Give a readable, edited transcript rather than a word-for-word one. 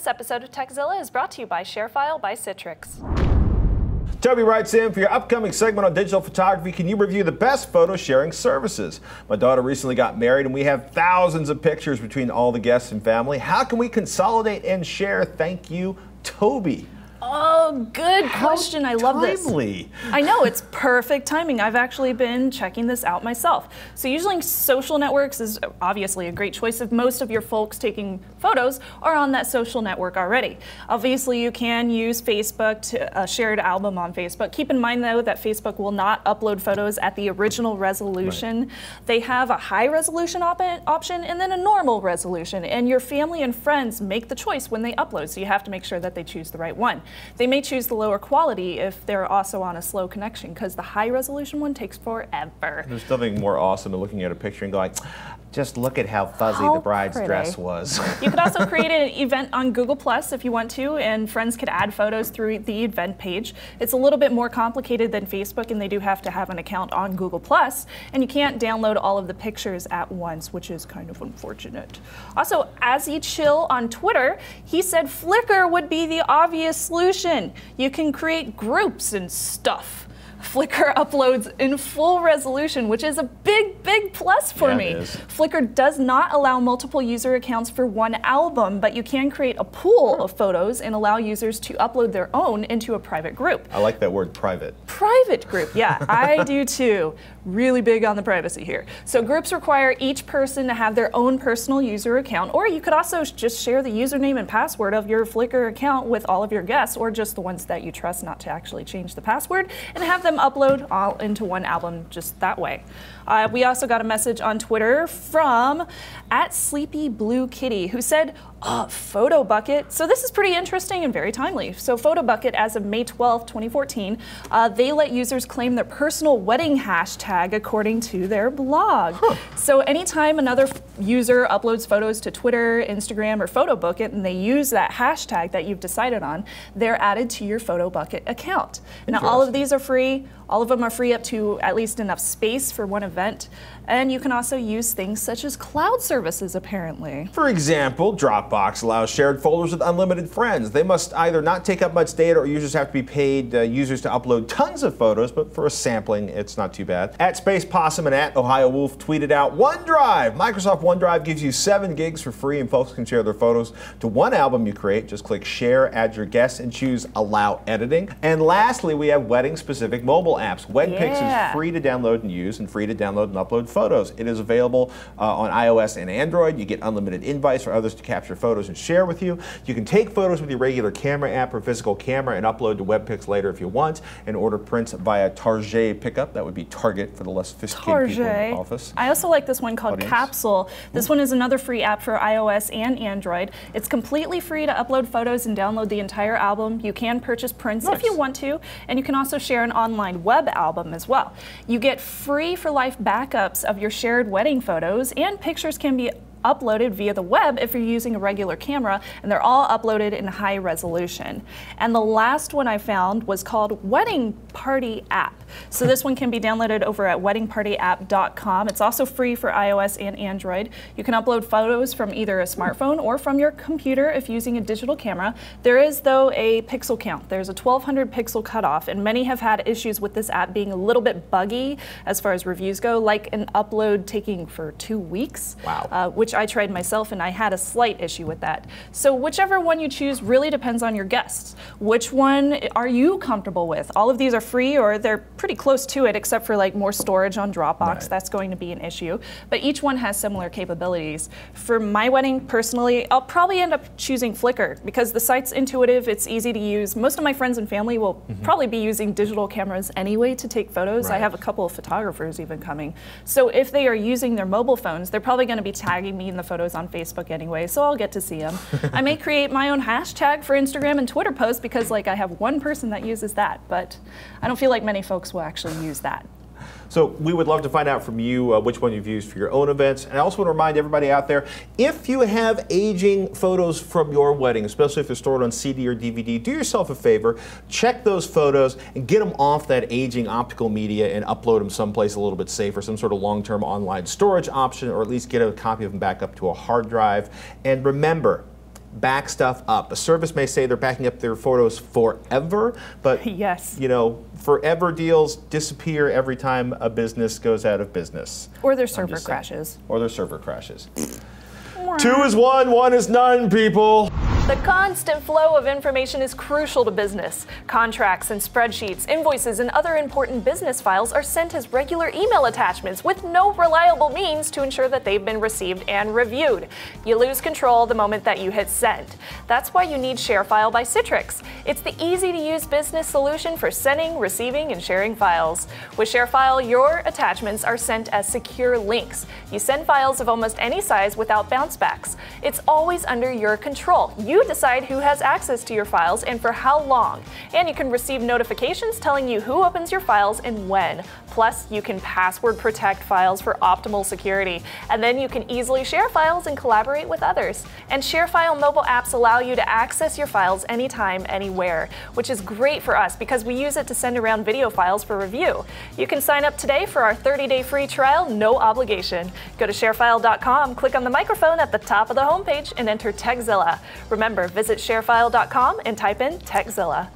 This episode of Tekzilla is brought to you by ShareFile by Citrix. Toby writes in, for your upcoming segment on digital photography, can you review the best photo sharing services? My daughter recently got married and we have thousands of pictures between all the guests and family. How can we consolidate and share? Thank you, Toby. Oh, good question. I love this. I know, it's perfect timing. I've actually been checking this out myself. So using social networks is obviously a great choice if most of your folks taking photos are on that social network already. Obviously, you can use Facebook to a shared album on Facebook. Keep in mind, though, that Facebook will not upload photos at the original resolution. Right. They have a high resolution option and then a normal resolution. And your family and friends make the choice when they upload, so you have to make sure that they choose the right one. They may choose the lower quality if they're also on a slow connection, because the high resolution one takes forever. There's nothing more awesome than looking at a picture and going, just look at how fuzzy the bride's dress was. You could also create an event on Google Plus if you want to, and friends could add photos through the event page. It's a little bit more complicated than Facebook, and they do have to have an account on Google Plus, and you can't download all of the pictures at once, which is kind of unfortunate. Also, Azzy Chill on Twitter, he said Flickr would be the obvious solution. You can create groups and stuff. Flickr uploads in full resolution, which is a big plus for me. Flickr does not allow multiple user accounts for one album, but you can create a pool of photos and allow users to upload their own into a private group. I like that word, private. Private group, yeah, I do too. Really big on the privacy here. So groups require each person to have their own personal user account, or you could also just share the username and password of your Flickr account with all of your guests, or just the ones that you trust not to actually change the password, and have them upload all into one album just that way. We also got a message on Twitter from @SleepyBlueKitty, who said, Photo Bucket. So this is pretty interesting and very timely. So Photo Bucket, as of May 12, 2014, they let users claim their personal wedding hashtag according to their blog. So anytime another user uploads photos to Twitter, Instagram, or Photo Bucket, and they use that hashtag that you've decided on, they're added to your Photo Bucket account. Now all of these are free. All of them are free up to at least enough space for one event. And you can also use things such as cloud services, apparently. For example, Dropbox allows shared folders with unlimited friends. They must either not take up much data, or users have to be paid users to upload tons of photos, but for a sampling, it's not too bad. @SpacePossum and @OhioWolf tweeted out, OneDrive! Microsoft OneDrive gives you 7 gigs for free, and folks can share their photos to one album you create. Just click Share, add your guests, and choose Allow Editing. And lastly, we have wedding-specific mobile apps. WedPix is free to download and use, and free to download and upload photos. It is available on iOS and Android. You get unlimited invites for others to capture photos and share with you. You can take photos with your regular camera app or physical camera and upload to WebPix later if you want, and order prints via Target pickup. That would be Target for the less sophisticated people in the office. I also like this one called Capsule. This one is another free app for iOS and Android. It's completely free to upload photos and download the entire album. You can purchase prints if you want to, and you can also share an online web album as well. You get free for life backups of your shared wedding photos, and pictures can be uploaded via the web if you're using a regular camera, and they're all uploaded in high resolution. And the last one I found was called Wedding Party App. So this one can be downloaded over at weddingpartyapp.com. It's also free for iOS and Android. You can upload photos from either a smartphone or from your computer if using a digital camera. There is, though, a pixel count. There's a 1200 pixel cutoff, and many have had issues with this app being a little bit buggy as far as reviews go, like an upload taking for 2 weeks. Wow. Which I tried myself, and I had a slight issue with that. So whichever one you choose really depends on your guests. Which one are you comfortable with? All of these are free, or they're pretty close to it, except for like more storage on Dropbox. That's going to be an issue. But each one has similar capabilities. For my wedding, personally, I'll probably end up choosing Flickr because the site's intuitive, it's easy to use. Most of my friends and family will probably be using digital cameras anyway to take photos. I have a couple of photographers even coming. So if they are using their mobile phones, they're probably going to be tagging me in the photos on Facebook anyway, so I'll get to see them. I may create my own hashtag for Instagram and Twitter posts because like I have one person that uses that, but I don't feel like many folks will actually use that. So we would love to find out from you which one you've used for your own events. And I also want to remind everybody out there, if you have aging photos from your wedding, especially if they're stored on CD or DVD, do yourself a favor, check those photos and get them off that aging optical media and upload them someplace a little bit safer, some sort of long-term online storage option, or at least get a copy of them back up to a hard drive. And remember, back stuff up. A service may say they're backing up their photos forever, but yes, forever deals disappear every time a business goes out of business. Or their server crashes. Or their server crashes. 2 is 1, 1 is none, people. The constant flow of information is crucial to business. Contracts and spreadsheets, invoices, and other important business files are sent as regular email attachments with no reliable means to ensure that they've been received and reviewed. You lose control the moment that you hit send. That's why you need ShareFile by Citrix. It's the easy-to-use business solution for sending, receiving, and sharing files. With ShareFile, your attachments are sent as secure links. You send files of almost any size without bounce backs. It's always under your control. You decide who has access to your files and for how long. And you can receive notifications telling you who opens your files and when. Plus, you can password protect files for optimal security. And then you can easily share files and collaborate with others. And ShareFile mobile apps allow you to access your files anytime, anywhere, which is great for us because we use it to send around video files for review. You can sign up today for our 30-day free trial, no obligation. Go to sharefile.com, click on the microphone at the top of the homepage, and enter Tekzilla. Remember, visit sharefile.com and type in Tekzilla.